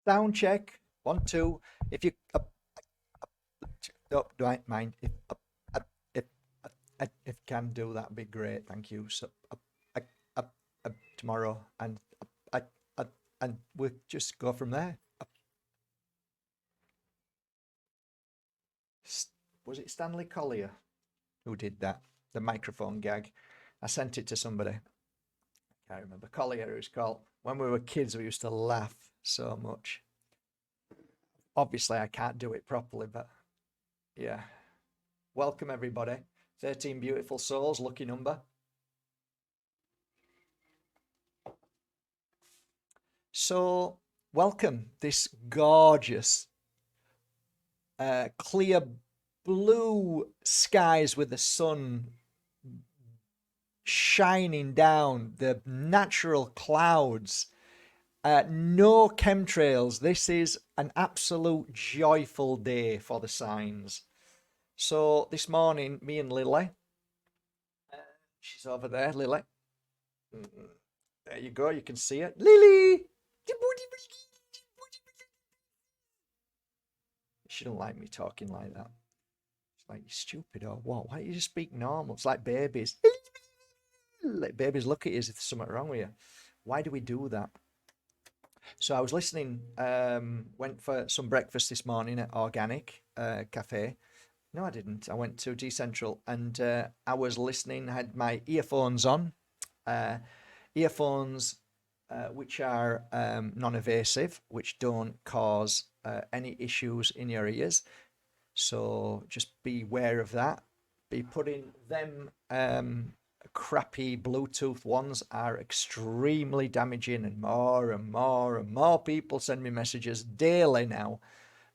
Sound check. 1, 2. If you don't mind if if you can do that, would be great. Thank you. So tomorrow, and and we'll just go from there. Was it Stanley Collier who did that? The microphone gag. I sent it to somebody. Can't remember. Collier, it was called. When we were kids, we used to laugh so much. Obviously, I can't do it properly, but yeah. Welcome, everybody. 13 beautiful souls, lucky number. So, welcome this gorgeous, clear blue skies with the sun shining down, the natural clouds, no chemtrails. This is an absolute joyful day for the signs. So this morning, me and Lily, she's over there, Lily. There you go, you can see it. Lily! She don't like me talking like that. She's like, you stupid or what? Why don't you just speak normal? It's like babies. Like babies look at you as if there's something wrong with you. Why do we do that? So I was listening, went for some breakfast this morning at Organic Cafe. No, I didn't. I went to Decentral and I was listening, had my earphones on. Earphones which are non-invasive, which don't cause any issues in your ears. So just be aware of that. Be putting them crappy Bluetooth ones are extremely damaging, and more and more and more people send me messages daily now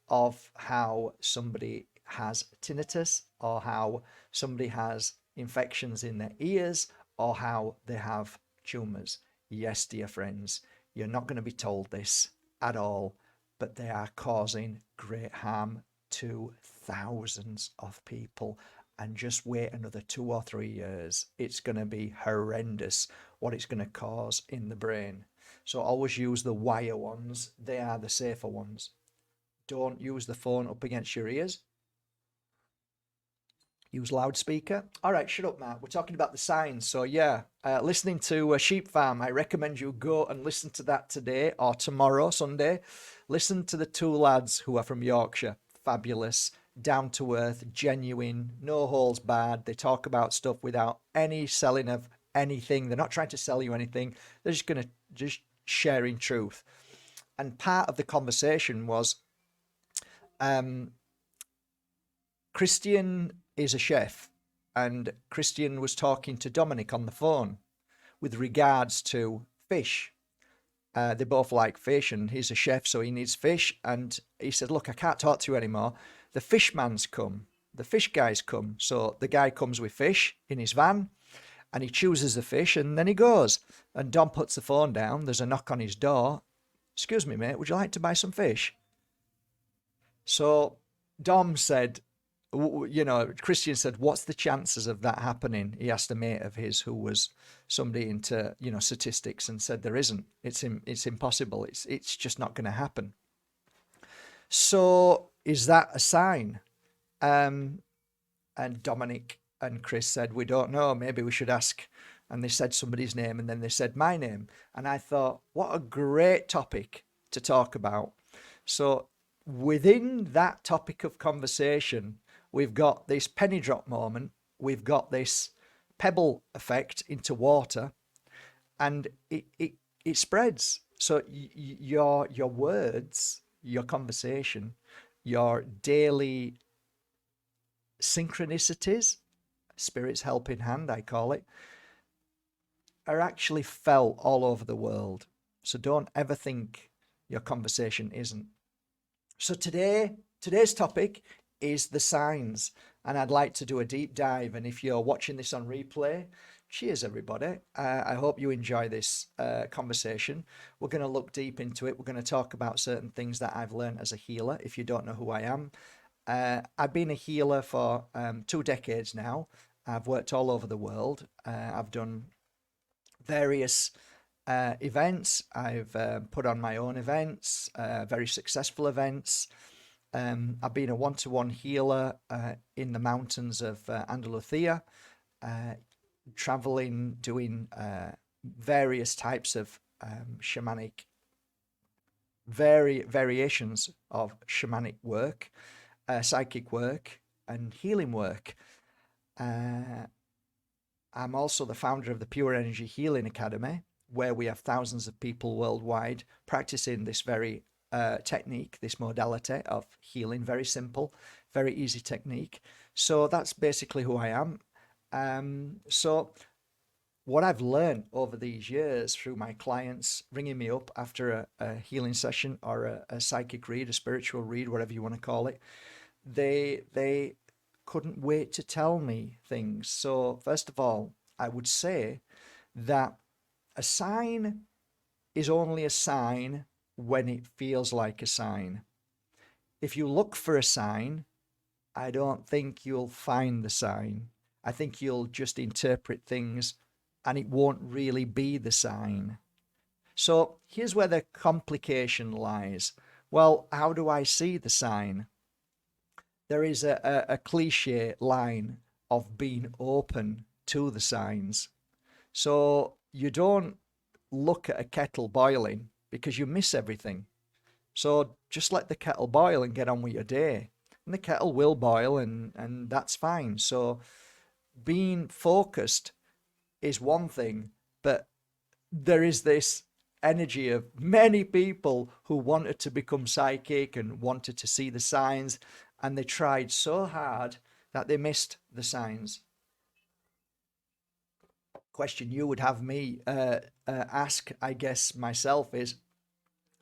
of how somebody has tinnitus, or how somebody has infections in their ears, or how they have tumours. Yes, dear friends, you're not going to be told this at all, but they are causing great harm to thousands of people. And just wait another 2 or 3 years. It's going to be horrendous what it's going to cause in the brain. So always use the wire ones. They are the safer ones. Don't use the phone up against your ears. Use loudspeaker. All right, shut up, Matt. We're talking about the signs. So yeah, listening to Sheep Farm. I recommend you go and listen to that today or tomorrow, Sunday. Listen to the two lads who are from Yorkshire. Fabulous, down to earth, genuine, no holes barred. They talk about stuff without any selling of anything. They're not trying to sell you anything. They're just sharing truth. And part of the conversation was Christian is a chef, and Christian was talking to Dominic on the phone with regards to fish. They both like fish, and he's a chef, so he needs fish. And he said, look, I can't talk to you anymore. The fishman's come. The fish guy's come. So the guy comes with fish in his van, and he chooses the fish, and then he goes. And Dom puts the phone down. There's a knock on his door. Excuse me, mate, would you like to buy some fish? So Dom said, Christian said, what's the chances of that happening? He asked a mate of his who was somebody into, statistics, and said there isn't. It's impossible. It's just not going to happen. So is that a sign? And Dominic and Chris said, we don't know. Maybe we should ask. And they said somebody's name, and then they said my name. And I thought, what a great topic to talk about. So within that topic of conversation, we've got this penny drop moment. We've got this pebble effect into water, and it spreads. So your words, your conversation, your daily synchronicities, spirit's helping hand, I call it, are actually felt all over the world. So don't ever think your conversation isn't. So today's topic is the signs, and I'd like to do a deep dive. And if you're watching this on replay, cheers everybody. I hope you enjoy this conversation. We're going to look deep into it. We're going to talk about certain things that I've learned as a healer. If you don't know who I am, I've been a healer for 2 decades now. I've worked all over the world. I've done various events. I've put on my own events, very successful events. I've been a one-to-one healer in the mountains of Andalusia, traveling, doing various types of shamanic variations of shamanic work, psychic work, and healing work. I'm also the founder of the Pure Energy Healing Academy, where we have thousands of people worldwide practicing this very technique, this modality of healing. Very simple, very easy technique. So that's basically who I am. So what I've learned over these years through my clients ringing me up after a healing session or a psychic read, a spiritual read, whatever you want to call it, they couldn't wait to tell me things. So first of all, I would say that a sign is only a sign when it feels like a sign. If you look for a sign, I don't think you'll find the sign. I think you'll just interpret things and it won't really be the sign. So here's where the complication lies. Well, how do I see the sign? There is a cliche line of being open to the signs. So you don't look at a kettle boiling because you miss everything. So just let the kettle boil and get on with your day. And the kettle will boil and that's fine. So being focused is one thing, but there is this energy of many people who wanted to become psychic and wanted to see the signs, and they tried so hard that they missed the signs. Question you would have me ask, I guess, myself is,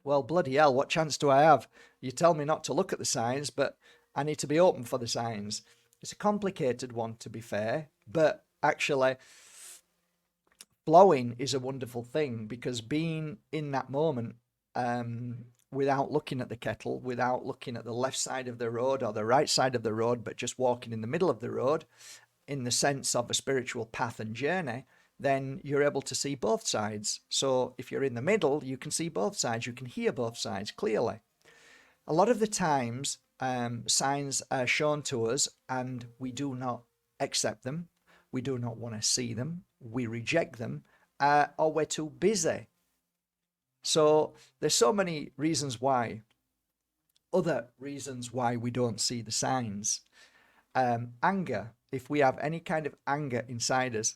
well, bloody hell, what chance do I have? You tell me not to look at the signs, but I need to be open for the signs. It's a complicated one, to be fair, but actually, flowing is a wonderful thing, because being in that moment, without looking at the kettle, without looking at the left side of the road or the right side of the road, but just walking in the middle of the road, in the sense of a spiritual path and journey, then you're able to see both sides. So if you're in the middle, you can see both sides, you can hear both sides clearly. A lot of the times, signs are shown to us and we do not accept them. We do not want to see them. We reject them, or we're too busy. So there's so many reasons why. Other reasons why we don't see the signs. Anger. If we have any kind of anger inside us,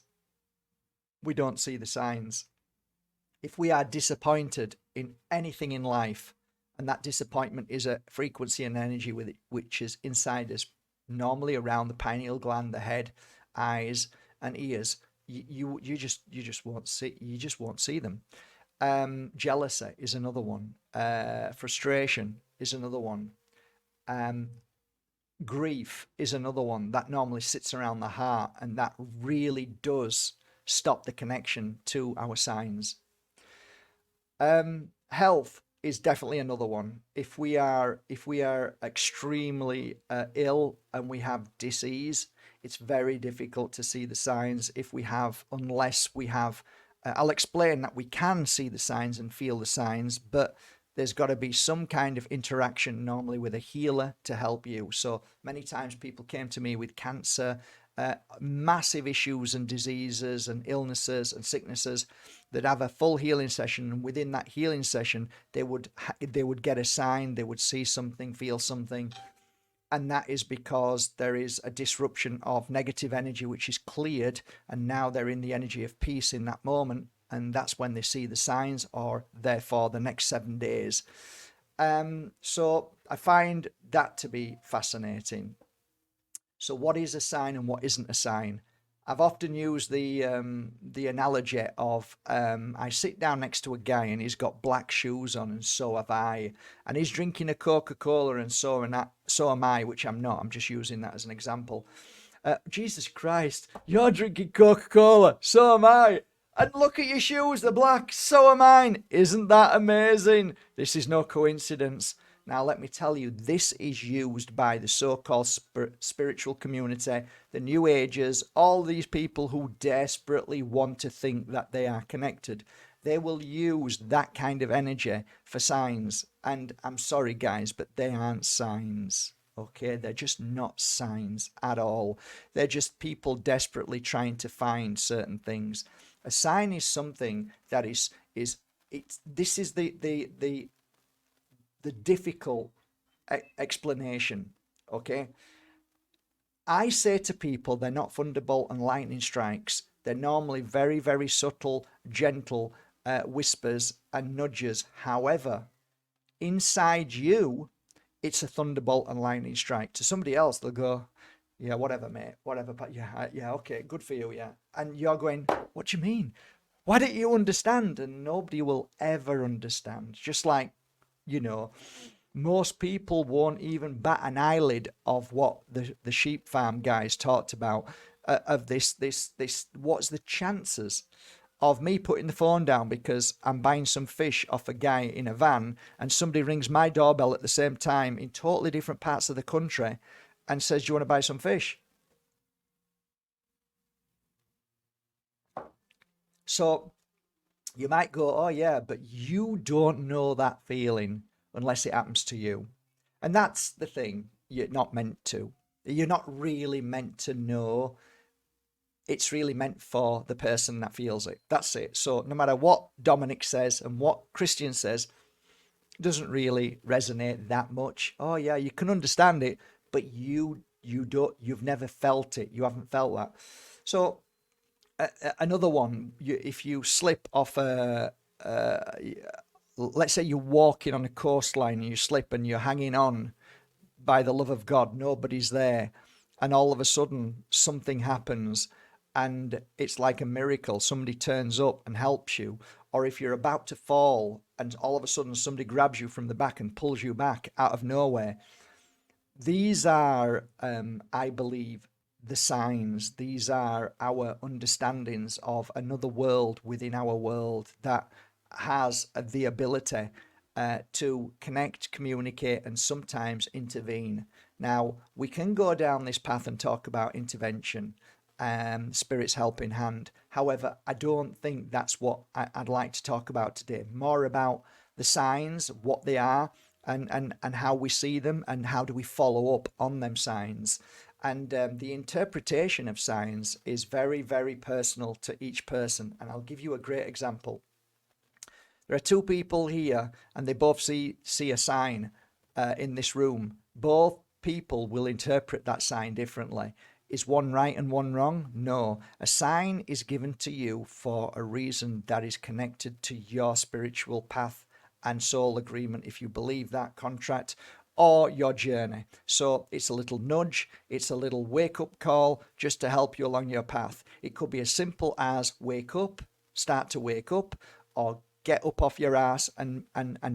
we don't see the signs. If we are disappointed in anything in life, and that disappointment is a frequency and energy with it, which is inside us, normally around the pineal gland, the head, eyes, and ears, you just won't see them. Jealousy is another one. Frustration is another one. Grief is another one that normally sits around the heart, and that really does stop the connection to our signs. Health is definitely another one. If we are extremely ill and we have disease, it's very difficult to see the signs. Unless we have, I'll explain that we can see the signs and feel the signs, but there's got to be some kind of interaction normally with a healer to help you. So many times people came to me with cancer, massive issues and diseases and illnesses and sicknesses, that have a full healing session, and within that healing session they would get a sign, they would see something, feel something, and that is because there is a disruption of negative energy which is cleared, and now they're in the energy of peace in that moment, and that's when they see the signs, or therefore the next 7 days. So I find that to be fascinating. So what is a sign and what isn't a sign? I've often used the analogy of I sit down next to a guy and he's got black shoes on, and so have I, and he's drinking a Coca-Cola, and so am I, which I'm not. I'm just using that as an example. Jesus Christ, you're drinking Coca-Cola, so am I. And look at your shoes, they're black, so am I. Isn't that amazing? This is no coincidence. Now, let me tell you, this is used by the so-called spiritual community, the New Agers, all these people who desperately want to think that they are connected. They will use that kind of energy for signs. And I'm sorry, guys, but they aren't signs. Okay, they're just not signs at all. They're just people desperately trying to find certain things. A sign is something that is it's this is the difficult explanation. Okay, I say to people they're not thunderbolt and lightning strikes. They're normally very, very subtle, gentle whispers and nudges. However, inside you, it's a thunderbolt and lightning strike. To somebody else, they'll go, yeah, whatever, mate, whatever. Yeah, yeah, okay, good for you, yeah. And you're going, what do you mean? Why don't you understand? And nobody will ever understand. Just like, you know, most people won't even bat an eyelid of what the sheep farm guys talked about, of this what's the chances of me putting the phone down because I'm buying some fish off a guy in a van and somebody rings my doorbell at the same time in totally different parts of the country and says, do you want to buy some fish? So you might go, oh yeah, but you don't know that feeling unless it happens to you. And that's the thing, you're not meant to. You're not really meant to know. It's really meant for the person that feels it. That's it. So no matter what Dominic says and what Christian says, it doesn't really resonate that much. Oh yeah, you can understand it, but you've never felt it. You haven't felt that. So another one, if you slip off let's say you're walking on a coastline and you slip and you're hanging on by the love of God, nobody's there, and all of a sudden something happens and it's like a miracle. Somebody turns up and helps you. Or if you're about to fall and all of a sudden somebody grabs you from the back and pulls you back out of nowhere. These are, I believe, the signs. These are our understandings of another world within our world that has the ability to connect, communicate, and sometimes intervene. Now, we can go down this path and talk about intervention, Spirit's helping hand. However, I don't think that's what I'd like to talk about today. More about the signs, what they are, and how we see them, and how do we follow up on them signs. And the interpretation of signs is very, very personal to each person. And I'll give you a great example. There are two people here, and they both see a sign in this room. Both people will interpret that sign differently. Is one right and one wrong? No. A sign is given to you for a reason that is connected to your spiritual path and soul agreement, if you believe that contract, or your journey. So it's a little nudge, it's a little wake up call just to help you along your path. It could be as simple as wake up, start to wake up, or get up off your ass and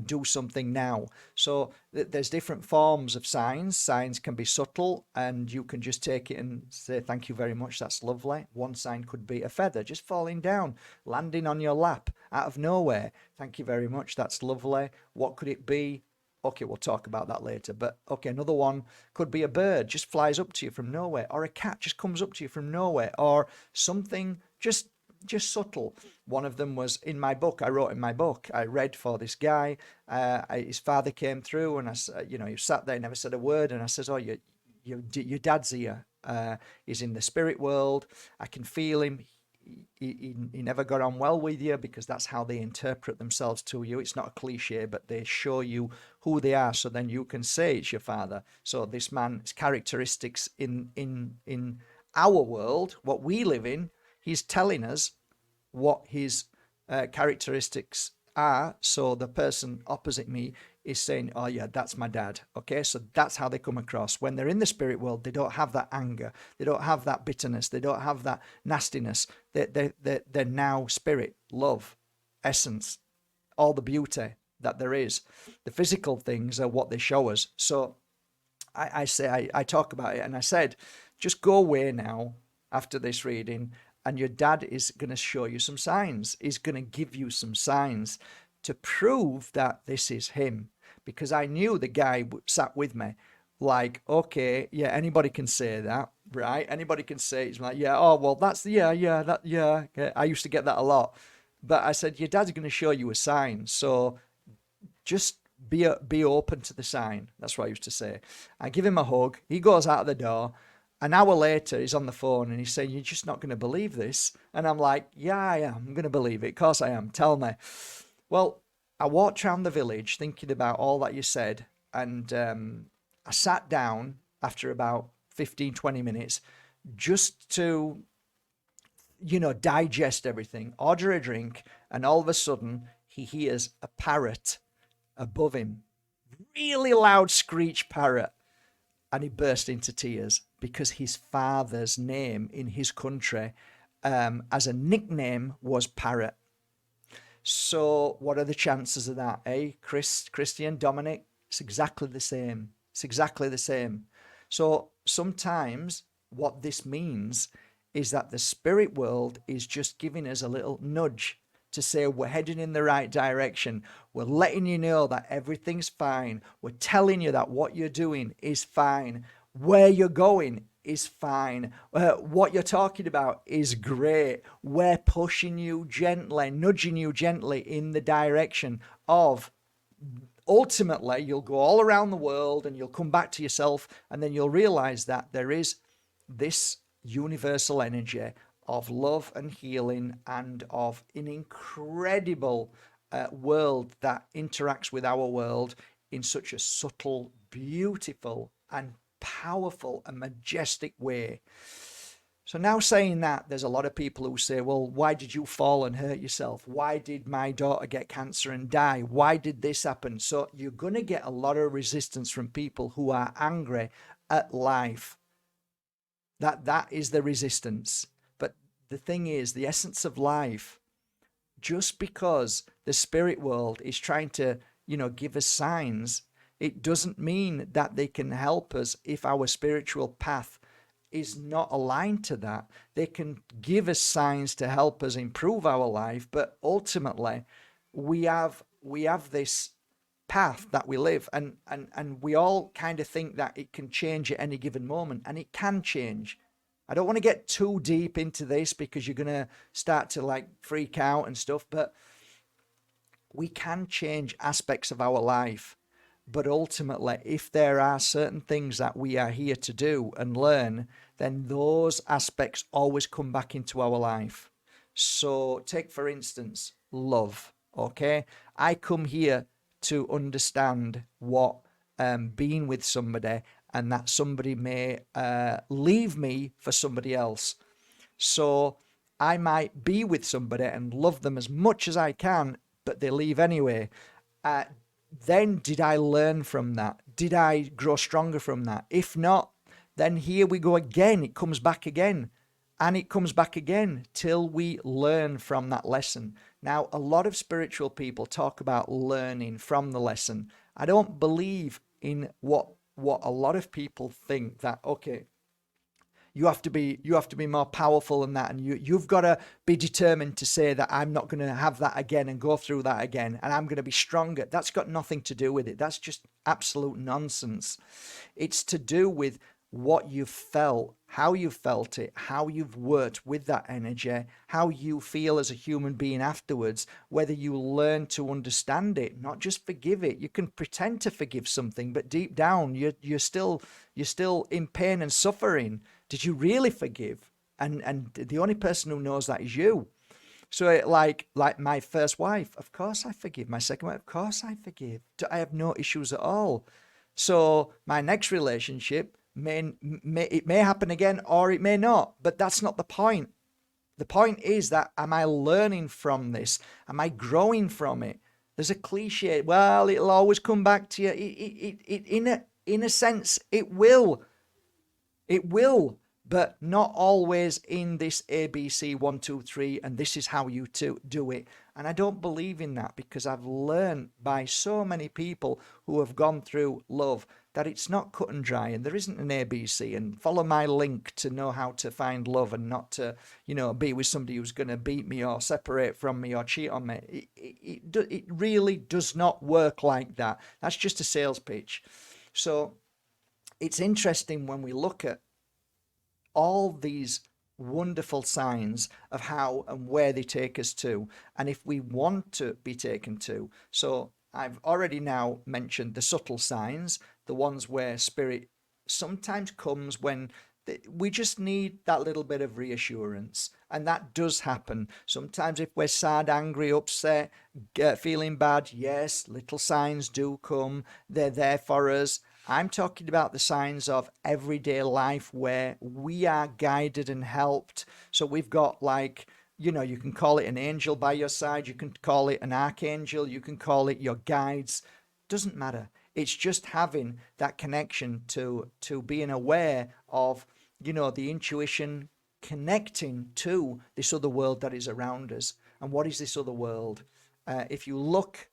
do something now. So there's different forms of signs. Signs can be subtle and you can just take it and say, thank you very much, that's lovely. One sign could be a feather just falling down, landing on your lap out of nowhere. Thank you very much, that's lovely. What could it be? Okay, we'll talk about that later. But okay, another one could be a bird just flies up to you from nowhere, or a cat just comes up to you from nowhere, or something just subtle. One of them was in my book. I wrote in my book. I read for this guy. His father came through, and he sat there, never said a word. And I says, "Oh, your dad's here. He's in the spirit world. I can feel him. He never got on well with you," because that's how they interpret themselves to you. It's not a cliche, but they show you who they are, so then you can say it's your father. So this man's characteristics in our world, what we live in, he's telling us what his characteristics are. So the person opposite me is saying, oh yeah, that's my dad. Okay, so that's how they come across. When they're in the spirit world, they don't have that anger, they don't have that bitterness, they don't have that nastiness. They're now spirit, love, essence, all the beauty that there is. The physical things are what they show us. So I talk about it, and I said, just go away now after this reading, and your dad is going to show you some signs. He's going to give you some signs to prove that this is him. Because I knew the guy sat with me like, okay, yeah, anybody can say that, right? Anybody can say, it's like, yeah, oh, well, that's, yeah, that, yeah. I used to get that a lot. But I said, your dad's going to show you a sign. So just be open to the sign. That's what I used to say. I give him a hug. He goes out of the door. An hour later, he's on the phone and he's saying, you're just not going to believe this. And I'm like, yeah, I am. I'm going to believe it. Of course I am. Tell me. Well, I walked around the village thinking about all that you said. And I sat down after about 15, 20 minutes just to, digest everything, order a drink. And all of a sudden, he hears a parrot above him. Really loud screech parrot. And he burst into tears because his father's name in his country as a nickname was Parrot. So what are the chances of that, eh? Christian, Dominic? It's exactly the same. It's exactly the same. So sometimes what this means is that the spirit world is just giving us a little nudge to say we're heading in the right direction. We're letting you know that everything's fine. We're telling you that what you're doing is fine. Where you're going is fine. What you're talking about is great. We're pushing you gently, nudging you gently in the direction of ultimately you'll go all around the world and you'll come back to yourself, and then you'll realize that there is this universal energy of love and healing and of an incredible world that interacts with our world in such a subtle, beautiful and powerful and majestic way. So now saying that, there's a lot of people who say, well, why did you fall and hurt yourself? Why did my daughter get cancer and die? Why did this happen? So you're going to get a lot of resistance from people who are angry at life. That is the resistance. But the thing is, the essence of life, just because the spirit world is trying to, give us signs, it doesn't mean that they can help us if our spiritual path is not aligned to that. They can give us signs to help us improve our life, but ultimately we have this path that we live, and we all kind of think that it can change at any given moment, and it can change. I don't want to get too deep into this because you're going to start to freak out and stuff, but we can change aspects of our life. But ultimately, if there are certain things that we are here to do and learn, then those aspects always come back into our life. So take, for instance, love, okay? I come here to understand what being with somebody, and that somebody may leave me for somebody else. So I might be with somebody and love them as much as I can, but they leave anyway. Then did I learn from that? Did I grow stronger from that? If not, then here we go again. It comes back again. And it comes back again till we learn from that lesson. Now, a lot of spiritual people talk about learning from the lesson. I don't believe in what a lot of people think, that, okay, you have to be more powerful than that, and you've got to be determined to say that I'm not going to have that again and go through that again, and I'm going to be stronger. That's got nothing to do with it. That's just absolute nonsense. It's to do with what you've felt, how you felt it, how you've worked with that energy, how you feel as a human being afterwards, whether you learn to understand it, not just forgive it. You can pretend to forgive something, but deep down you're still in pain and suffering. Did you really forgive? And the only person who knows that is you. So like my first wife, of course I forgive. My second wife, of course I forgive. I have no issues at all. So my next relationship, it may happen again or it may not, but that's not the point. The point is that, am I learning from this? Am I growing from it? There's a cliche, well, it'll always come back to you. In a sense, it will. It will, but not always in this ABC 1, 2, 3, and this is how you do it. And I don't believe in that, because I've learned by so many people who have gone through love that it's not cut and dry, and there isn't an ABC. And follow my link to know how to find love and not to, be with somebody who's going to beat me or separate from me or cheat on me. It really does not work like that. That's just a sales pitch. So it's interesting when we look at all these wonderful signs of how and where they take us to, and if we want to be taken to. So I've already now mentioned the subtle signs, the ones where spirit sometimes comes when we just need that little bit of reassurance, and that does happen sometimes. If we're sad, angry, upset, feeling bad, yes, little signs do come. They're there for us. I'm talking about the signs of everyday life where we are guided and helped. So we've got, like, you can call it an angel by your side, you can call it an archangel, you can call it your guides, doesn't matter. It's just having that connection to being aware of, the intuition, connecting to this other world that is around us. And what is this other world? If you look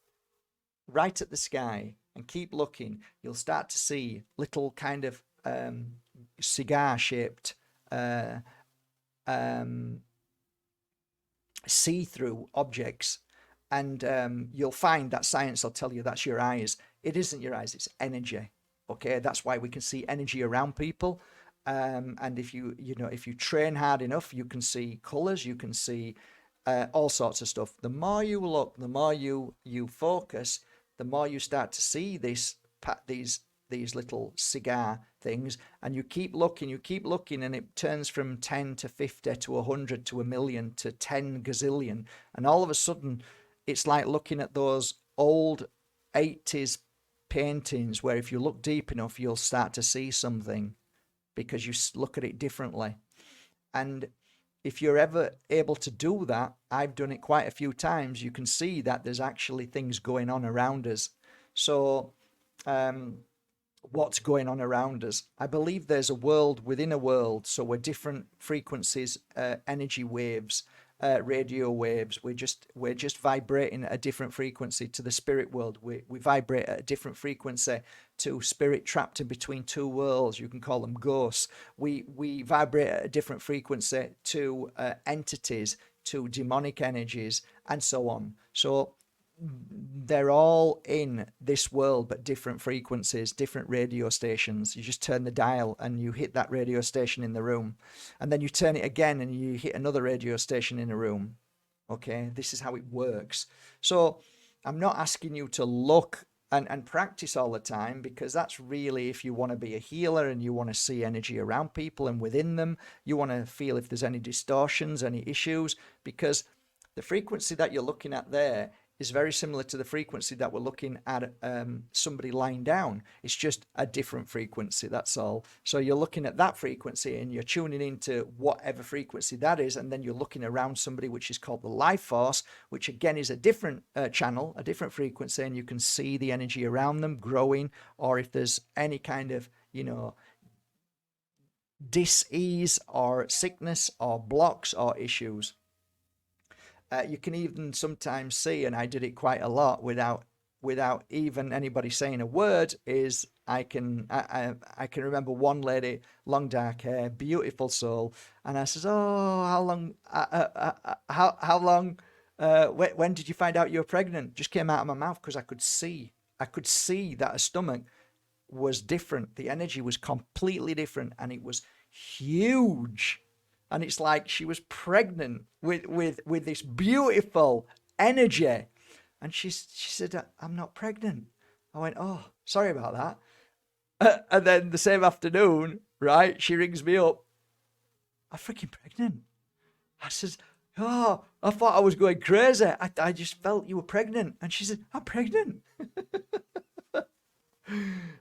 right at the sky and keep looking, you'll start to see little kind of cigar shaped um, see-through objects. And you'll find that science will tell you that's your eyes. It isn't your eyes, it's energy. Okay, that's why we can see energy around people. And if you train hard enough, you can see colors, you can see all sorts of stuff. The more you look, the more you focus, the more you start to see these little cigar things, and you keep looking, and it turns from 10 to 50 to 100 to 1,000,000 to 10 gazillion, and all of a sudden it's like looking at those old 80s paintings where if you look deep enough you'll start to see something, because you look at it differently. And if you're ever able to do that, I've done it quite a few times, you can see that there's actually things going on around us. So what's going on around us? I believe there's a world within a world, so we're different frequencies, energy waves, radio waves. We're just vibrating at a different frequency to the spirit world. We vibrate at a different frequency to spirit trapped in between two worlds. You can call them ghosts. We vibrate at a different frequency to entities, to demonic energies, and so on. So they're all in this world, but different frequencies, different radio stations. You just turn the dial and you hit that radio station in the room, and then you turn it again and you hit another radio station in a room. Okay, this is how it works. So I'm not asking you to look and practice all the time, because that's really if you want to be a healer and you want to see energy around people and within them. You want to feel if there's any distortions, any issues, because the frequency that you're looking at there is very similar to the frequency that we're looking at somebody lying down. It's just a different frequency, that's all. So you're looking at that frequency and you're tuning into whatever frequency that is, and then you're looking around somebody, which is called the life force, which again is a different channel, a different frequency, and you can see the energy around them growing, or if there's any kind of, dis-ease or sickness or blocks or issues. You can even sometimes see, and I did it quite a lot without even anybody saying a word, is I can remember one lady, long dark hair, beautiful soul, and I says, "Oh, how long? How long? When did you find out you were pregnant?" Just came out of my mouth, because I could see that her stomach was different. The energy was completely different, and it was huge. And it's like she was pregnant with this beautiful energy. And she said, "I'm not pregnant." I went, "Oh, sorry about that." And then the same afternoon, right, she rings me up. "I'm freaking pregnant." I says, "Oh, I thought I was going crazy. I just felt you were pregnant." And she said, "I'm pregnant."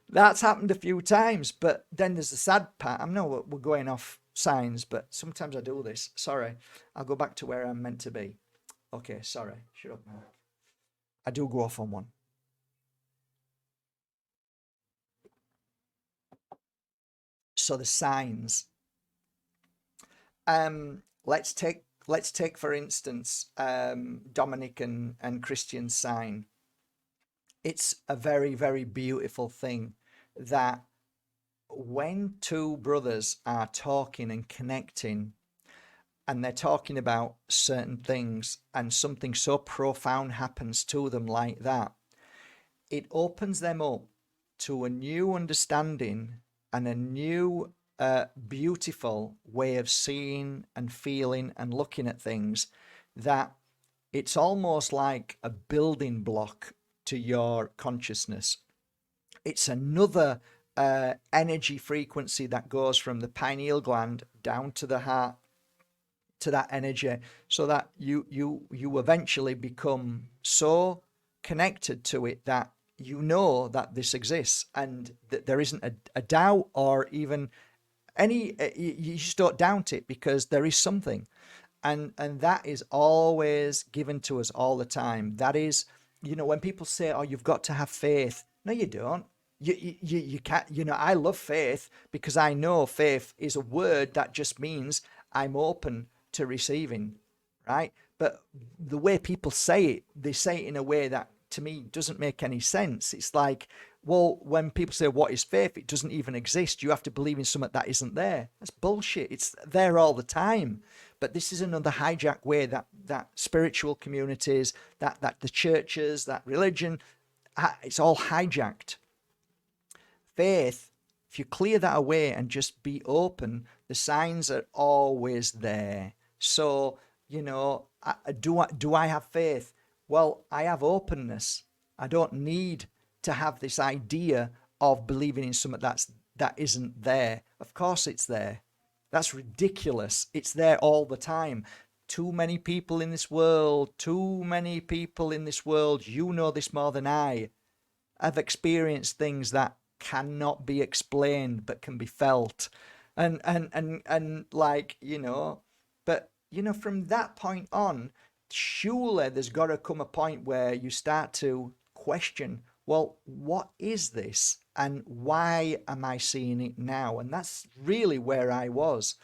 That's happened a few times. But then there's the sad part. I know we're going off signs, but sometimes I do this. Sorry, I'll go back to where I'm meant to be. Okay, sorry, shut up now. I do go off on one. So the signs. Let's take for instance Dominic and Christian's sign. It's a very, very beautiful thing that when two brothers are talking and connecting, and they're talking about certain things, and something so profound happens to them like that, it opens them up to a new understanding and a new beautiful way of seeing and feeling and looking at things, that it's almost like a building block to your consciousness. It's another energy frequency that goes from the pineal gland down to the heart, to that energy, so that you eventually become so connected to it that you know that this exists, and that there isn't a doubt or even any, you just don't doubt it, because there is something. And that is always given to us all the time. That is, when people say, oh, you've got to have faith, no, you don't. You can't. I love faith because I know faith is a word that just means I'm open to receiving, right? But the way people say it, they say it in a way that to me doesn't make any sense. It's like, well, when people say, what is faith? It doesn't even exist. You have to believe in something that isn't there. That's bullshit. It's there all the time. But this is another hijack way that spiritual communities, that the churches, that religion, it's all hijacked. Faith, if you clear that away and just be open, the signs are always there. So, do I have faith? Well, I have openness. I don't need to have this idea of believing in something that isn't there. Of course it's there. That's ridiculous. It's there all the time. Too many people in this world, you know this more than I, have experienced things that cannot be explained but can be felt. And like, but from that point on, surely there's got to come a point where you start to question, well, what is this? And why am I seeing it now? And that's really where I was.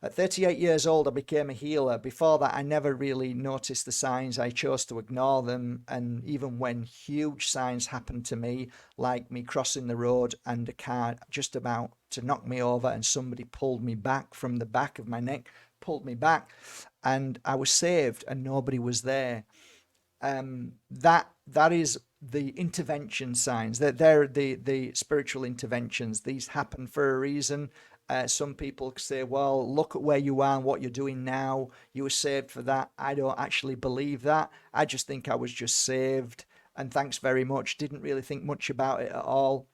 At 38 years old, I became a healer. Before that, I never really noticed the signs. I chose to ignore them. And even when huge signs happened to me, like me crossing the road and a car just about to knock me over, and somebody pulled me back from the back of my neck, pulled me back, and I was saved and nobody was there. That is the intervention signs. They're the spiritual interventions. These happen for a reason. Some people say, well, look at where you are and what you're doing now. You were saved for that. I don't actually believe that. I just think I was just saved, and thanks very much. Didn't really think much about it at all.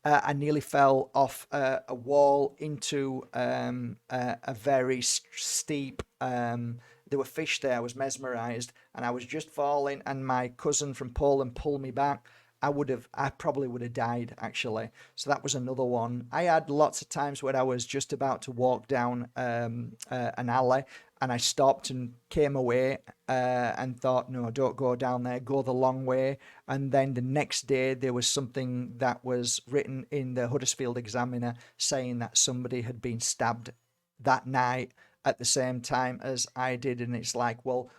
I nearly fell off a wall into a very steep, there were fish there. I was mesmerized and I was just falling, and my cousin from Poland pulled me back. I probably would have died, actually. So that was another one. I had lots of times when I was just about to walk down an alley, and I stopped and came away and thought, no, don't go down there, go the long way. And then the next day there was something that was written in the Huddersfield Examiner saying that somebody had been stabbed that night at the same time as I did. And it's like, well,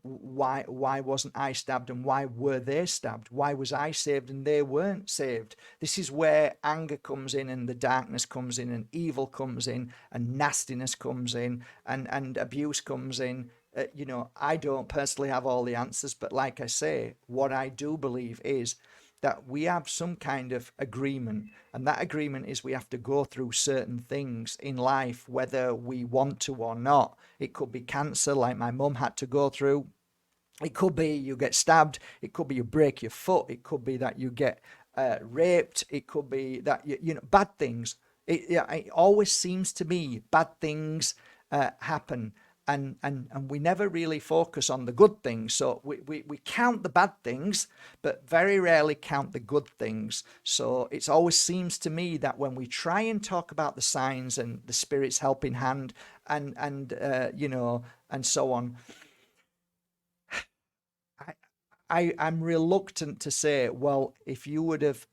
why wasn't I stabbed, and why were they stabbed? Why was I saved and they weren't saved? This is where anger comes in, and the darkness comes in, and evil comes in, and nastiness comes in, and abuse comes in. I don't personally have all the answers, but like I say, what I do believe is that we have some kind of agreement, and that agreement is we have to go through certain things in life, whether we want to or not. It could be cancer, like my mum had to go through. It could be you get stabbed. It could be you break your foot. It could be that you get raped. It could be that, bad things. It always seems to me bad things happen. And we never really focus on the good things. So we count the bad things, but very rarely count the good things. So it always seems to me that when we try and talk about the signs and the Spirit's helping hand and so on, I'm reluctant to say, well, if you would have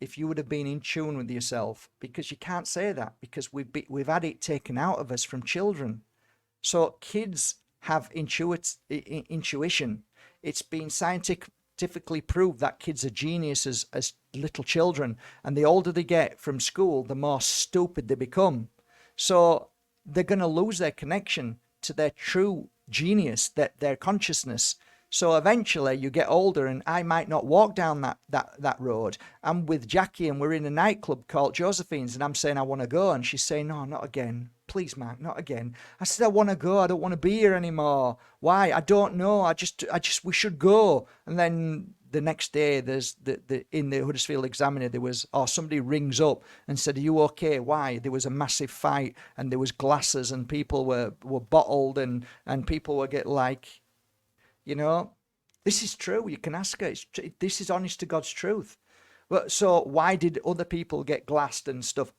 been in tune with yourself, because you can't say that, because we've had it taken out of us from children. So kids have intuition. It's been scientifically proved that kids are geniuses as little children, and the older they get from school, the more stupid they become. So they're going to lose their connection to their true genius, their consciousness. So eventually you get older, and I might not walk down that road. I'm with Jackie and we're in a nightclub called Josephine's, and I'm saying I want to go, and she's saying, no, not again. Please, Mark, not again. I said, I want to go. I don't want to be here anymore. Why? I don't know. We should go. And then the next day, there's in the Huddersfield Examiner, there was, or somebody rings up and said, are you okay? Why? There was a massive fight, and there was glasses, and people were bottled, and people were you know, this is true. You can ask her. This is honest to God's truth. But so why did other people get glassed and stuff?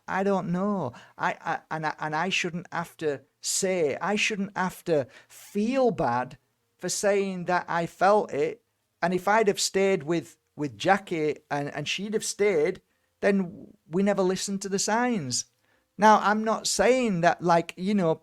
I don't know. And I shouldn't have to say. I shouldn't have to feel bad for saying that I felt it. And if I'd have stayed with Jackie and she'd have stayed, then we never listened to the signs. Now, I'm not saying that,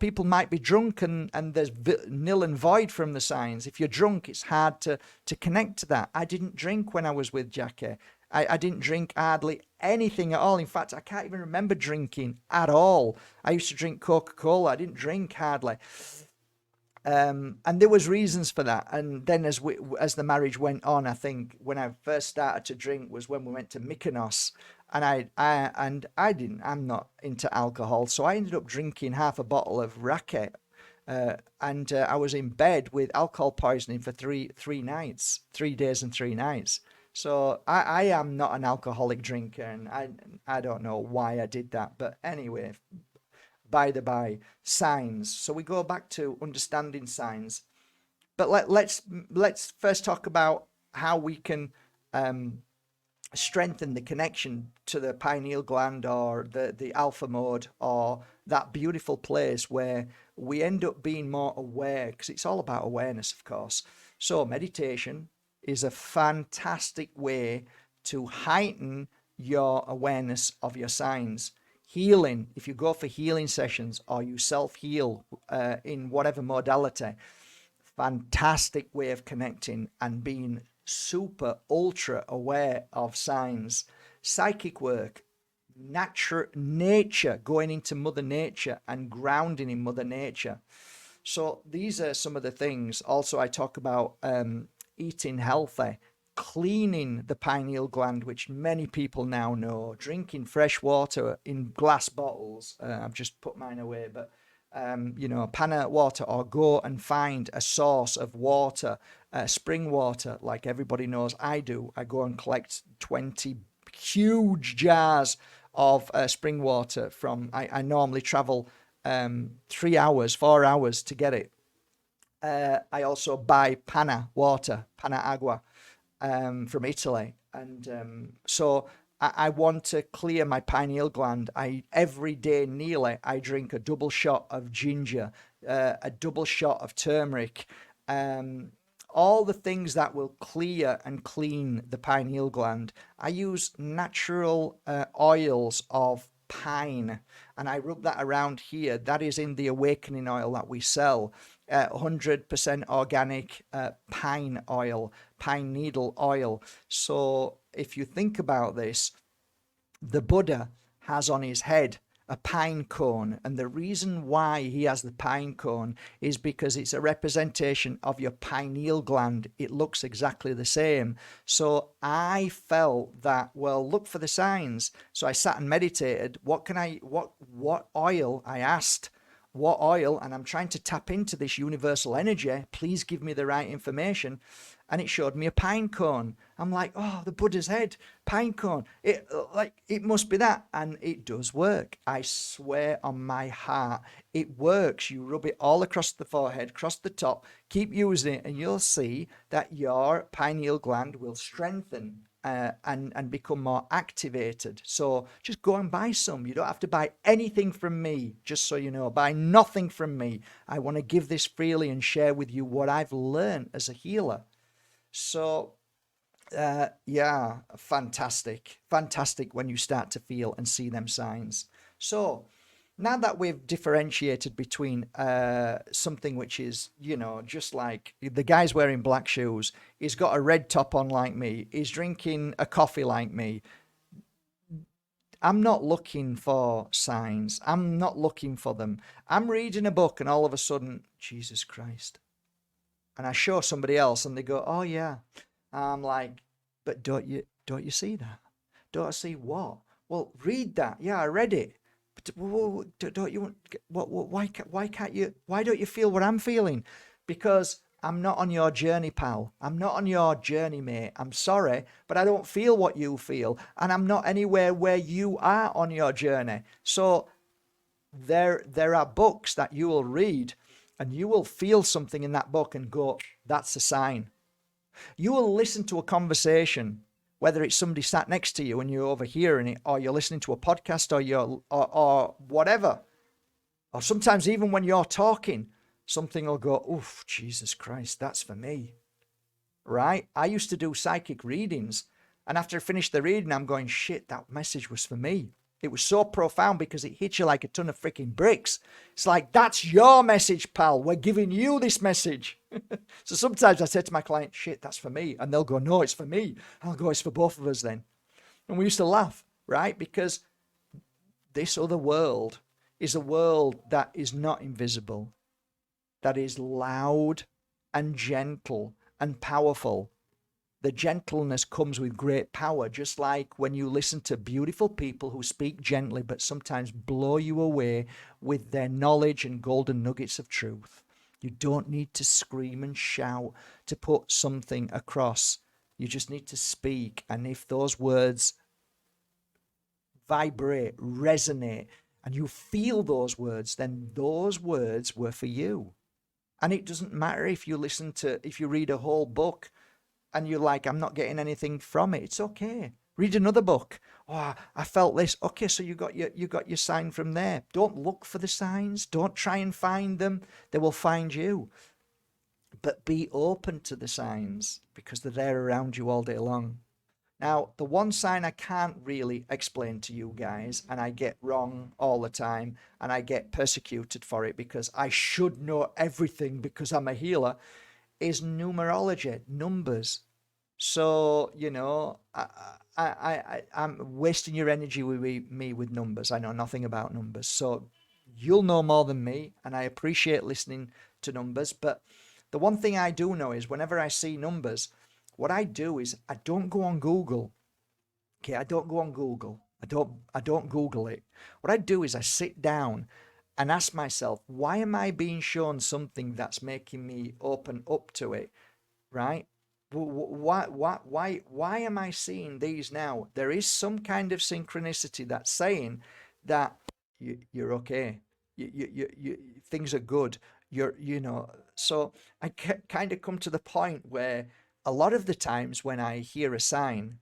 people might be drunk and there's nil and void from the signs. If you're drunk, it's hard to connect to that. I didn't drink when I was with Jackie. I didn't drink hardly anything at all. In fact, I can't even remember drinking at all. I used to drink Coca-Cola. I didn't drink hardly. And there was reasons for that. And then as the marriage went on, I think when I first started to drink was when we went to Mykonos. And I'm not into alcohol, so I ended up drinking half a bottle of raki, and I was in bed with alcohol poisoning for 3 nights, 3 days and 3 nights. So I am not an alcoholic drinker, and I don't know why I did that, but anyway, by the by, signs. So we go back to understanding signs, but let's first talk about how we can strengthen the connection to the pineal gland, or the alpha mode, or that beautiful place where we end up being more aware, because it's all about awareness, of course. So meditation is a fantastic way to heighten your awareness of your signs. Healing, if you go for healing sessions or you self-heal in whatever modality, fantastic way of connecting and being super ultra aware of signs. Psychic work, nature, going into Mother Nature and grounding in Mother Nature. So these are some of the things. Also, I talk about eating healthy, cleaning the pineal gland, which many people now know, drinking fresh water in glass bottles. I've just put mine away, but panna water, or go and find a source of water, spring water, like everybody knows I do. I go and collect 20 huge jars of spring water from, I normally travel 3 hours, 4 hours to get it. I also buy panna water, panna agua, from Italy. And so I want to clear my pineal gland. Every day nearly, I drink a double shot of ginger, a double shot of turmeric, all the things that will clear and clean the pineal gland. I use natural oils of pine, and I rub that around here. That is in the awakening oil that we sell. 100% organic pine oil, pine needle oil. So if you think about this, the Buddha has on his head a pine cone, and the reason why he has the pine cone is because it's a representation of your pineal gland. It looks exactly the same. So I felt that, well, look for the signs. So I sat and meditated. What oil? I asked what oil, and I'm trying to tap into this universal energy. Please give me the right information. And it showed me a pine cone. I'm like, oh, the Buddha's head, pine cone. It must be that. And it does work. I swear on my heart, it works. You rub it all across the forehead, across the top, keep using it, and you'll see that your pineal gland will strengthen and become more activated. So just go and buy some. You don't have to buy anything from me, just so you know. Buy nothing from me. I want to give this freely and share with you what I've learned as a healer. So fantastic when you start to feel and see them signs. So now that we've differentiated between something which is, just like the guy's wearing black shoes, he's got a red top on like me, he's drinking a coffee like me, I'm not looking for signs. I'm not looking for them. I'm reading a book and all of a sudden, Jesus Christ, and I show somebody else and they go, oh yeah. I'm like, but don't you see that? Don't I see what? Well, read that. Yeah, I read it. But don't you, why can't you, why don't you feel what I'm feeling? Because I'm not on your journey, pal. I'm not on your journey, mate. I'm sorry, but I don't feel what you feel. And I'm not anywhere where you are on your journey. So there are books that you will read and you will feel something in that book and go, that's a sign. You will listen to a conversation, whether it's somebody sat next to you and you're overhearing it, or you're listening to a podcast, or whatever. Or sometimes even when you're talking, something will go, oof, Jesus Christ, that's for me. Right? I used to do psychic readings, and after I finished the reading, I'm going, shit, that message was for me. It was so profound because it hit you like a ton of freaking bricks. It's like, that's your message, pal. We're giving you this message. So sometimes I say to my client, shit, that's for me. And they'll go, no, it's for me. I'll go, it's for both of us then. And we used to laugh, right? Because this other world is a world that is not invisible, that is loud and gentle and powerful. The gentleness comes with great power, just like when you listen to beautiful people who speak gently but sometimes blow you away with their knowledge and golden nuggets of truth. You don't need to scream and shout to put something across. You just need to speak. And if those words vibrate, resonate, and you feel those words, then those words were for you. And it doesn't matter if you read a whole book and you're like, I'm not getting anything from it. It's okay. Read another book. Oh, I felt this. Okay, so you got your sign from there. Don't look for the signs. Don't try and find them. They will find you. But be open to the signs because they're there around you all day long. Now, the one sign I can't really explain to you guys, and I get wrong all the time, and I get persecuted for it because I should know everything because I'm a healer, is numerology, numbers. So, I'm wasting your energy with me with numbers. I know nothing about numbers. So you'll know more than me, and I appreciate listening to numbers. But the one thing I do know is whenever I see numbers, what I do is I don't go on Google. Okay, I don't go on Google. I don't Google it. What I do is I sit down and ask myself, why am I being shown something that's making me open up to it, right? Why am I seeing these now? There is some kind of synchronicity that's saying that you're okay. Things are good. So I kind of come to the point where a lot of the times when I hear a sign,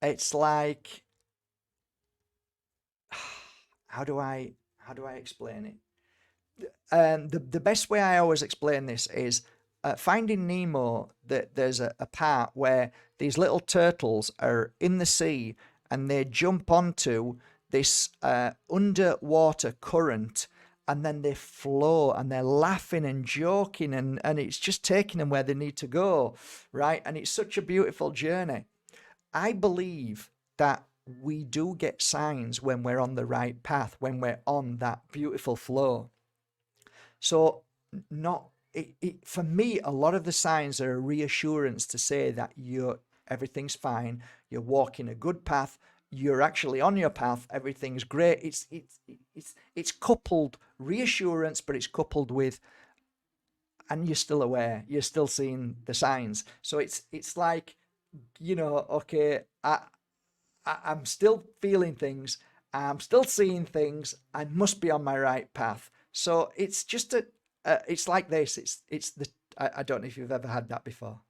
it's like, how do I explain it? The best way I always explain this is Finding Nemo. That there's a part where these little turtles are in the sea and they jump onto this underwater current, and then they flow and they're laughing and joking, and it's just taking them where they need to go, right? And it's such a beautiful journey. I believe that we do get signs when we're on the right path, when we're on that beautiful flow. So, not for me, a lot of the signs are a reassurance to say that everything's fine, you're walking a good path, you're actually on your path, everything's great. It's coupled reassurance, but it's coupled with, and you're still aware, you're still seeing the signs. So it's like, okay, I'm still feeling things, I'm still seeing things, I must be on my right path. So it's just it's like this. It's the I don't know if you've ever had that before,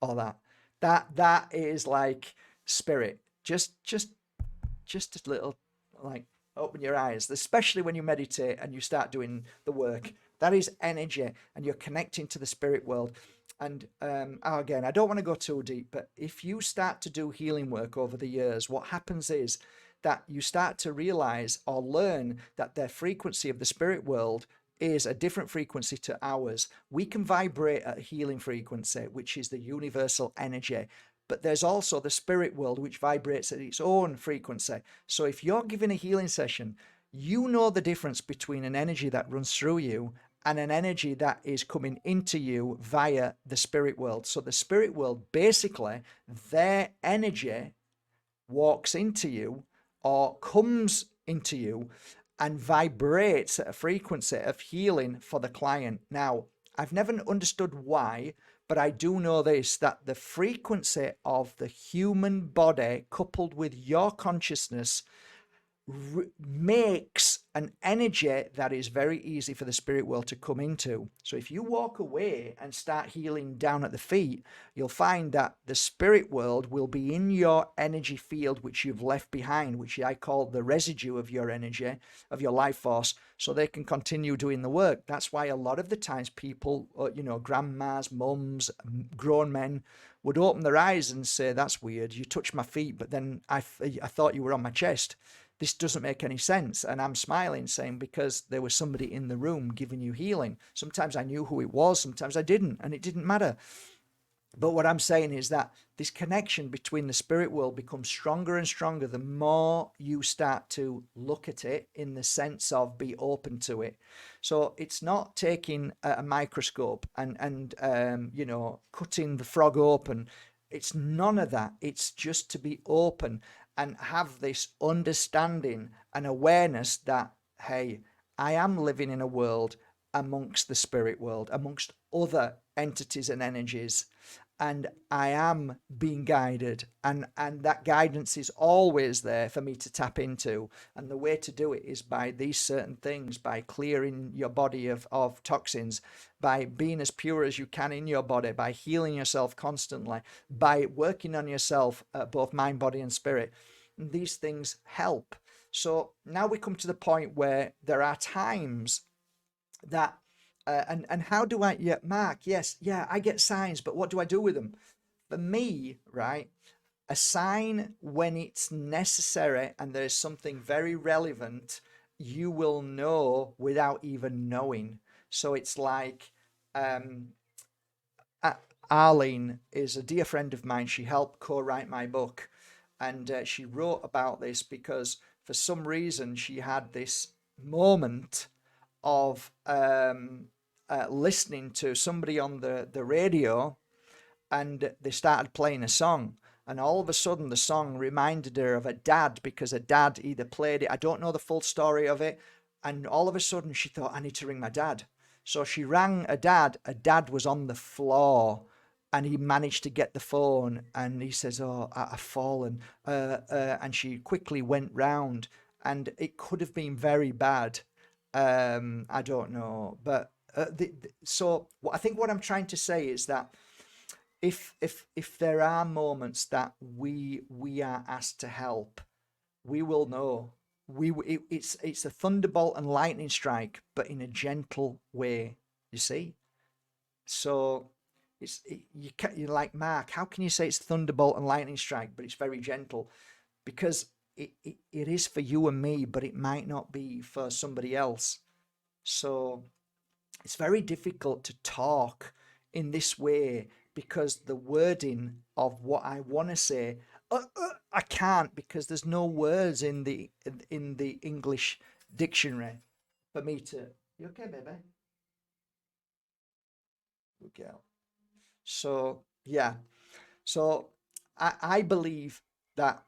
or that is like spirit. Just a little, like, open your eyes, especially when you meditate and you start doing the work. That is energy, and you're connecting to the spirit world. And again, I don't want to go too deep, but if you start to do healing work over the years, what happens is that you start to realize or learn that the frequency of the spirit world is a different frequency to ours. We can vibrate at a healing frequency, which is the universal energy. But there's also the spirit world, which vibrates at its own frequency. So if you're giving a healing session, you know the difference between an energy that runs through you and an energy that is coming into you via the spirit world. So the spirit world, basically, their energy walks into you or comes into you and vibrates at a frequency of healing for the client. Now, I've never understood why, but I do know this, that the frequency of the human body coupled with your consciousness makes an energy that is very easy for the spirit world to come into. So if you walk away and start healing down at the feet, you'll find that the spirit world will be in your energy field, which you've left behind, which I call the residue of your energy, of your life force, so they can continue doing the work. That's why a lot of the times people, grandmas, mums, grown men, would open their eyes and say, that's weird, you touched my feet, but then I thought you were on my chest. This doesn't make any sense. And I'm smiling, saying, because there was somebody in the room giving you healing. Sometimes I knew who it was, sometimes I didn't, and it didn't matter. But what I'm saying is that this connection between the spirit world becomes stronger and stronger the more you start to look at it, in the sense of be open to it. So it's not taking a microscope and cutting the frog open. It's none of that. It's just to be open and have this understanding and awareness that, hey, I am living in a world amongst the spirit world, amongst other entities and energies, and I am being guided, and that guidance is always there for me to tap into. And the way to do it is by these certain things, by clearing your body of toxins, by being as pure as you can in your body, by healing yourself constantly, by working on yourself, both mind, body and spirit. And these things help. So now we come to the point where there are times that and how do I, yeah, Mark, yes, yeah, I get signs, but what do I do with them? For me, right, a sign, when it's necessary and there's something very relevant, you will know without even knowing. So it's like, Arlene is a dear friend of mine. She helped co-write my book, and she wrote about this because for some reason she had this moment of listening to somebody on the radio, and they started playing a song, and all of a sudden the song reminded her of a dad, because a dad either played it, I don't know the full story of it, and all of a sudden she thought, I need to ring my dad. So she rang a dad was on the floor, and he managed to get the phone, and he says, oh, I've fallen, and she quickly went round, and it could have been very bad. I don't know, but so I think what I'm trying to say is that if there are moments that we are asked to help, we will know. It's a thunderbolt and lightning strike, but in a gentle way. You see, so you're like, Mark, how can you say it's thunderbolt and lightning strike, but it's very gentle? Because it is for you and me, but it might not be for somebody else. So it's very difficult to talk in this way, because the wording of what I want to say, I can't, because there's no words in the English dictionary for me to. You okay, baby? Good girl. So yeah, so I believe that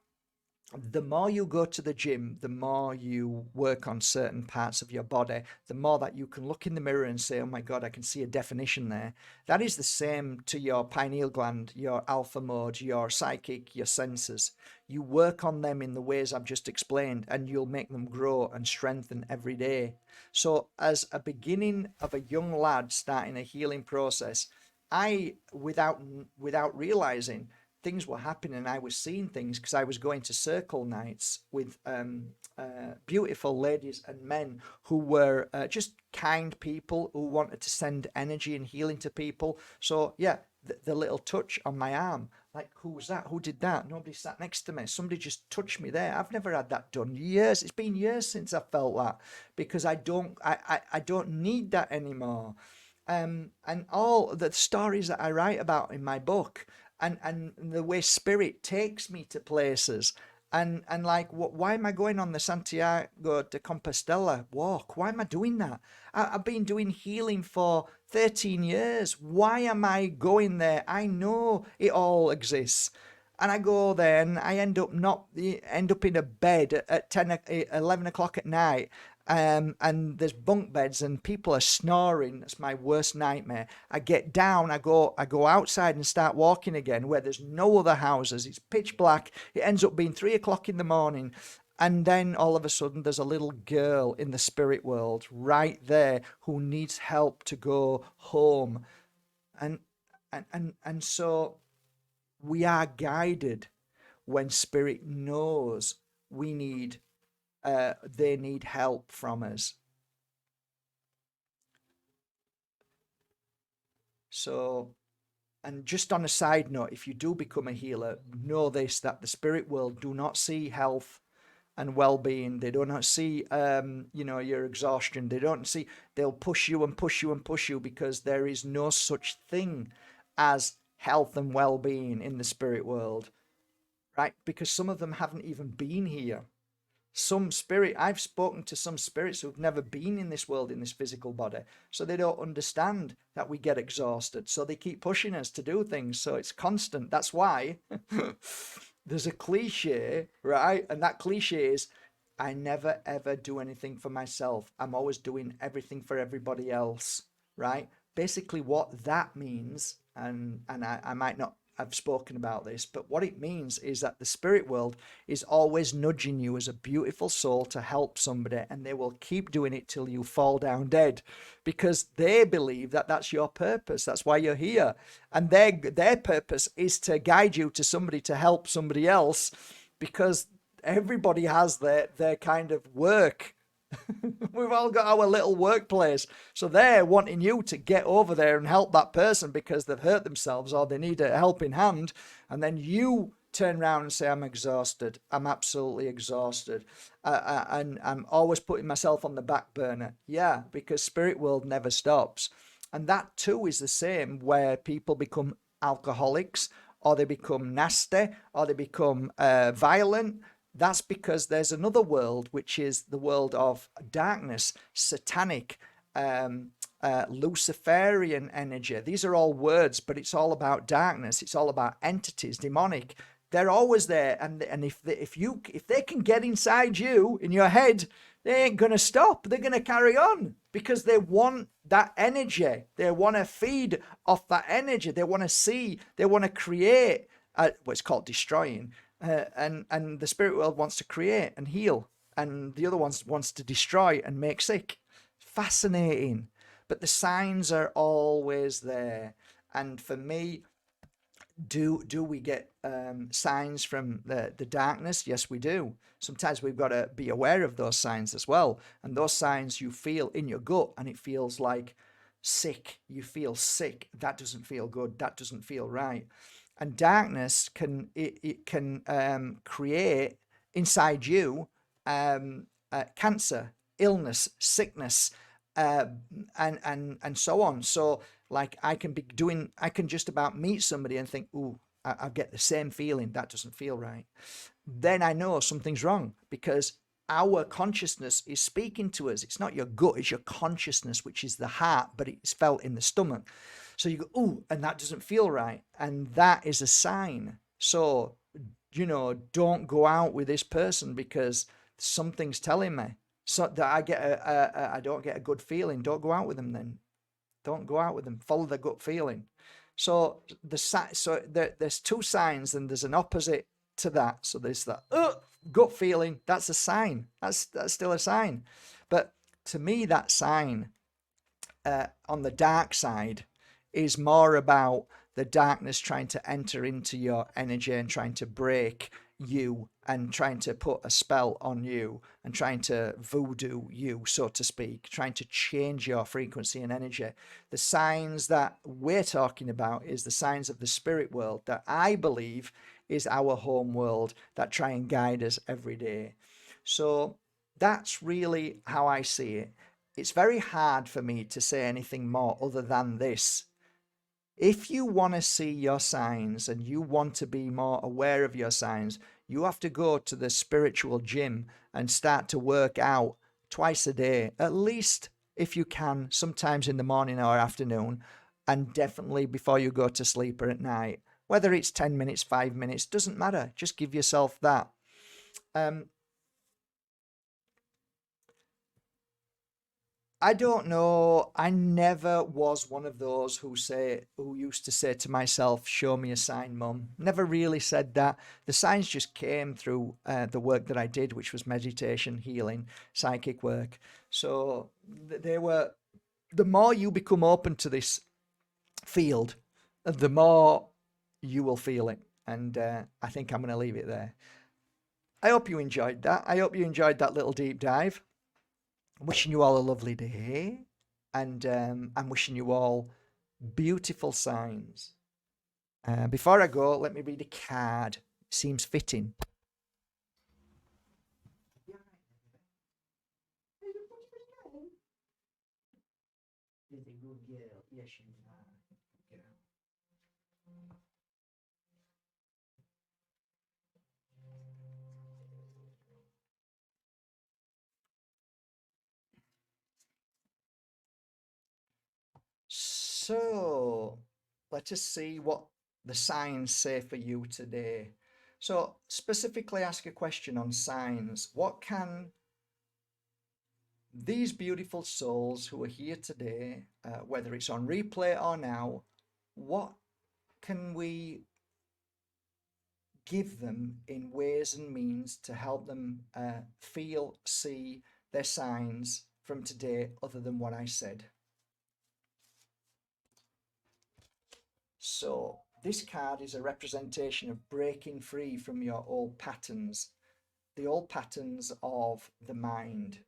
the more you go to the gym, the more you work on certain parts of your body, the more that you can look in the mirror and say, oh my God, I can see a definition there. That is the same to your pineal gland, your alpha mode, your psychic, your senses. You work on them in the ways I've just explained, and you'll make them grow and strengthen every day. So as a beginning of a young lad starting a healing process, I, without realizing, things were happening, and I was seeing things because I was going to circle nights with beautiful ladies and men who were just kind people who wanted to send energy and healing to people. So yeah, the little touch on my arm, like, who was that? Who did that? Nobody sat next to me. Somebody just touched me there. I've never had that done. Years. It's been years since I felt that, because I don't need that anymore. And all the stories that I write about in my book, and the way spirit takes me to places, And like, why am I going on the Santiago de Compostela walk? Why am I doing that? I've been doing healing for 13 years. Why am I going there? I know it all exists. And I go there and I end up in a bed at 11 o'clock at night. And there's bunk beds and people are snoring. That's my worst nightmare. I get down, I go outside and start walking again where there's no other houses. It's pitch black. It ends up being 3 o'clock in the morning. And then all of a sudden there's a little girl in the spirit world right there who needs help to go home. And so we are guided when spirit knows they need help from us. So, and just on a side note, if you do become a healer, know this, that the spirit world do not see health and well-being. They do not see your exhaustion. They'll push you and push you and push you, because there is no such thing as health and well-being in the spirit world, right? Because some of them haven't even been here. I've spoken to some spirits who've never been in this world, in this physical body, so they don't understand that we get exhausted, so they keep pushing us to do things, so it's constant. That's why there's a cliche, right? And that cliche is, I never ever do anything for myself. I'm always doing everything for everybody else, right? Basically what that means, and I might not have spoken about this, but what it means is that the spirit world is always nudging you as a beautiful soul to help somebody, and they will keep doing it till you fall down dead, because they believe that that's your purpose. That's why you're here, and their purpose is to guide you to somebody to help somebody else, because everybody has their kind of work. We've all got our little workplace. So they're wanting you to get over there and help that person because they've hurt themselves or they need a helping hand. And then you turn around and say, I'm exhausted. I'm absolutely exhausted. And I'm always putting myself on the back burner. Yeah, because spirit world never stops. And that too is the same where people become alcoholics, or they become nasty, or they become violent. That's because there's another world, which is the world of darkness, satanic, Luciferian energy. These are all words, but it's all about darkness. It's all about entities, demonic. They're always there, and if they can get inside you, in your head, they ain't gonna stop. They're gonna carry on because they want that energy. They want to feed off that energy. They want to see. They want to create. What's called destroying. And the spirit world wants to create and heal, and the other one wants to destroy and make sick. Fascinating. But the signs are always there. And for me, do we get signs from the darkness? Yes, we do. Sometimes we've got to be aware of those signs as well. And those signs you feel in your gut, and it feels like sick. You feel sick. That doesn't feel good. That doesn't feel right. And darkness can create inside you cancer, illness, sickness, and so on. So like I can just about meet somebody and think, ooh, I get the same feeling. That doesn't feel right. Then I know something's wrong, because our consciousness is speaking to us. It's not your gut, it's your consciousness, which is the heart, but it's felt in the stomach. So you go, ooh, and that doesn't feel right. And that is a sign. So, don't go out with this person because something's telling me so that I don't get a good feeling. Don't go out with them then. Don't go out with them. Follow the gut feeling. So there's two signs, and there's an opposite to that. So there's that gut feeling. That's a sign. That's still a sign. But to me, that sign on the dark side is more about the darkness trying to enter into your energy and trying to break you and trying to put a spell on you and trying to voodoo you, so to speak, trying to change your frequency and energy. The signs that we're talking about is the signs of the spirit world that I believe is our home world, that try and guide us every day. So that's really how I see it. It's very hard for me to say anything more other than this. If you want to see your signs and you want to be more aware of your signs, You have to go to the spiritual gym and start to work out twice a day, at least if you can, sometimes in the morning or afternoon, and definitely before you go to sleep or at night. Whether it's 10 minutes, 5 minutes, doesn't matter. Just give yourself that. I don't know. I never was one of those who used to say to myself, "Show me a sign, Mum." Never really said that. The signs just came through the work that I did, which was meditation, healing, psychic work. So they were. The more you become open to this field, the more you will feel it. And I think I'm going to leave it there. I hope you enjoyed that. I hope you enjoyed that little deep dive. Wishing you all a lovely day, and I'm wishing you all beautiful signs. Before I go, let me read a card. Seems fitting. Is a good girl. Yes, you are. Good girl. So, let us see what the signs say for you today. So, specifically ask a question on signs. What can these beautiful souls who are here today, whether it's on replay or now, what can we give them in ways and means to help them feel, see their signs from today other than what I said? So, this card is a representation of breaking free from your old patterns, the old patterns of the mind.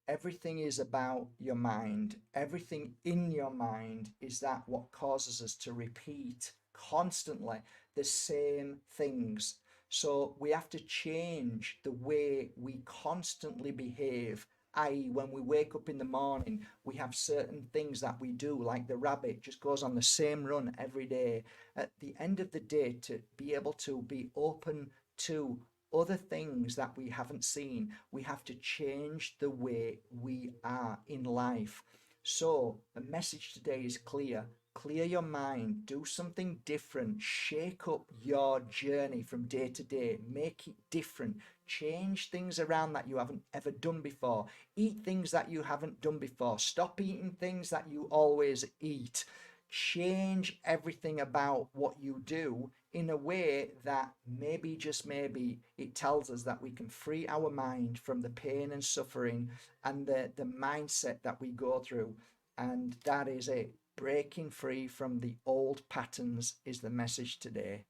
Everything is about your mind. Everything in your mind is that what causes us to repeat constantly the same things. So we have to change the way we constantly behave, i.e., when we wake up in the morning, we have certain things that we do, like the rabbit just goes on the same run every day. At the end of the day, to be able to be open to other things that we haven't seen, we have to change the way we are in life. So the message today is clear. Clear your mind, do something different, shake up your journey from day to day, make it different, change things around that you haven't ever done before, eat things that you haven't done before, stop eating things that you always eat. Change everything about what you do in a way that maybe, just maybe, it tells us that we can free our mind from the pain and suffering and the mindset that we go through. And that is it. Breaking free from the old patterns is the message today.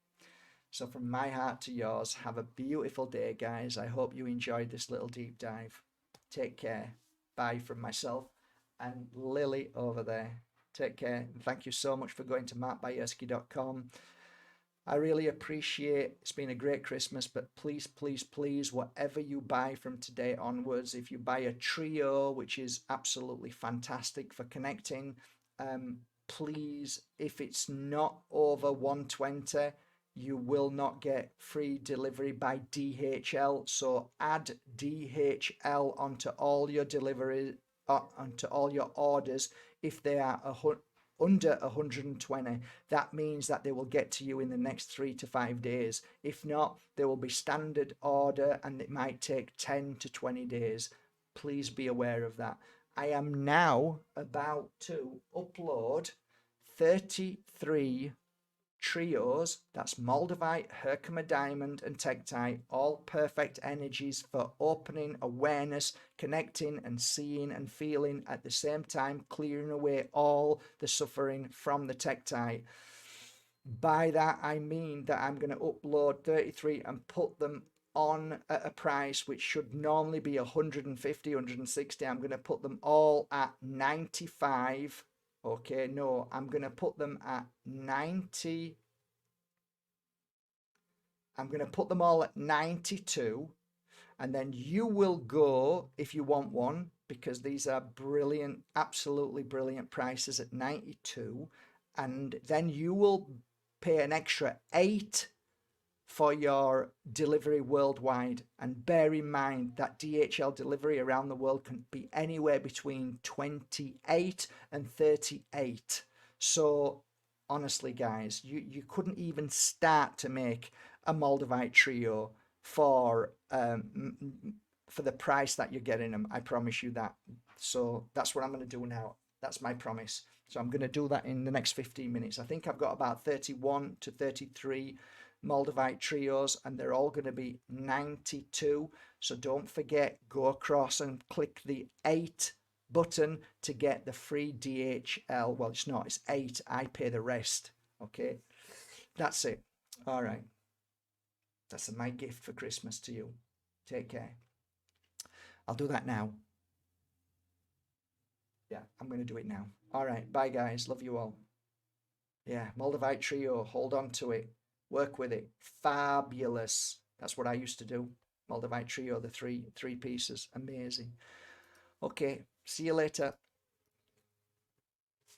So, from my heart to yours, have a beautiful day, guys. I hope you enjoyed this little deep dive. Take care. Bye from myself and Lily over there. Take care. And thank you so much for going to markbajerski.com. I really appreciate it's been a great Christmas, but please, please, please, whatever you buy from today onwards, if you buy a trio, which is absolutely fantastic for connecting, please, if it's not over 120, you will not get free delivery by DHL. So add DHL onto all your delivery, onto all your orders if they are under 120. That means that they will get to you in the next 3 to 5 days. If not, there will be standard order and it might take 10 to 20 days. Please be aware of that. I am now about to upload 33 trios. That's Moldavite, Herkimer Diamond, and Tektite. All perfect energies for opening awareness, connecting and seeing and feeling at the same time, clearing away all the suffering from the Tektite. By that I mean that I'm going to upload 33 and put them on at a price which should normally be 150, 160. I'm going to put them all at 95. Okay, no, I'm going to put them at 90. I'm going to put them all at 92. And then you will go, if you want one, because these are brilliant, absolutely brilliant prices, at 92. And then you will pay an extra 8 for your delivery worldwide. And bear in mind that DHL delivery around the world can be anywhere between 28 and 38. So honestly, guys, you couldn't even start to make a Moldavite trio for the price that you're getting them. I promise you that. So that's what I'm going to do now. That's my promise. So I'm going to do that in the next 15 minutes. I think I've got about 31 to 33 Moldavite trios, and they're all going to be 92. So don't forget, go across and click the 8 button to get the free DHL. Well, it's not, it's 8. I pay the rest. Okay, that's it. All right. That's my gift for Christmas to you. Take care. I'll do that now. Yeah, I'm going to do it now. All right. Bye, guys. Love you all. Yeah, Moldavite trio. Hold on to it. Work with it. Fabulous. That's what I used to do. Moldavite trio, the three pieces. Amazing. Okay. See you later.